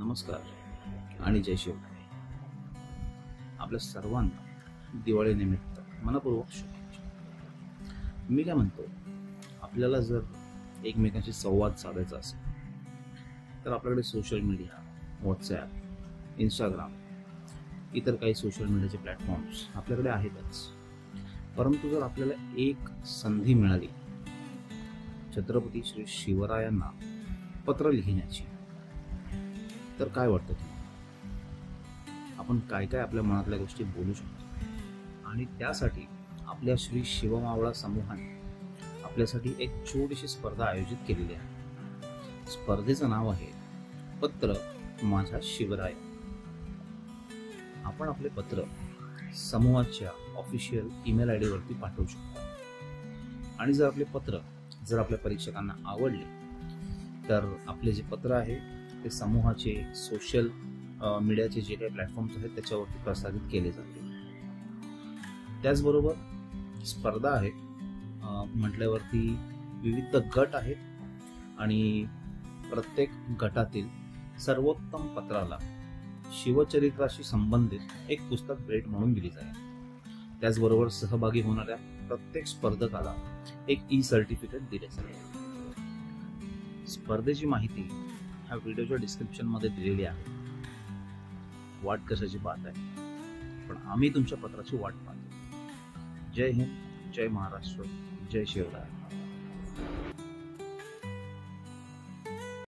नमस्कार आणि जय शिवराय. आपल्या सर्वांना दिवाळी निमित्त मनपूर्वक शुभेच्छा. मी काय म्हणतो, आपल्याला जर एकमेकांशी संवाद साधायचा असेल तर आपल्याकडे सोशल मीडिया, व्हॉट्सॲप, इंस्टाग्राम, इतर काही सोशल मीडियाचे प्लॅटफॉर्म्स आपल्याकडे आहेतच. परंतु जर आपल्याला एक संधी मिळाली छत्रपती श्री शिवरायांना पत्र लिहिण्याची, तर काय वाटतं तुम्हाला? आपण काय काय आपल्या मनातल्या गोष्टी बोलू शकतो. आणि त्यासाठी आपल्या श्री शिवमावळा समूहाने आपल्यासाठी एक छोटीशी स्पर्धा आयोजित केलेली आहे. स्पर्धेचं नाव आहे पत्र माझ्या शिवराय. आपण आपले पत्र समूहाच्या ऑफिशियल ईमेल आयडी वरती पाठवू शकतो. आणि जर आपले पत्र आपल्या परीक्षकांना आवडले तर आपले जे पत्र आहे ते समूहाचे सोशल मीडियाचे जे काही प्लॅटफॉर्म्स आहेत त्याच्यावरती प्रसारित केले जातील. त्याचबरोबर स्पर्धा आहे म्हटल्यावरती विविध गट आहेत आणि प्रत्येक गटातील सर्वोत्तम पत्राला शिवचरित्राशी संबंधित एक पुस्तक भेट म्हणून दिली जाईल. त्याचबरोबर सहभागी होणाऱ्या प्रत्येक स्पर्धकाला एक ई-सर्टिफिकेट दिले जाईल. स्पर्धेची माहिती ह्या व्हिडिओच्या डिस्क्रिप्शन मध्ये दिलेली आहे. वाट कशाची बात आहे, पण आम्ही तुमच्या पत्राची वाट पाहतो. जय हिंद, जय महाराष्ट्र, जय शिवराय.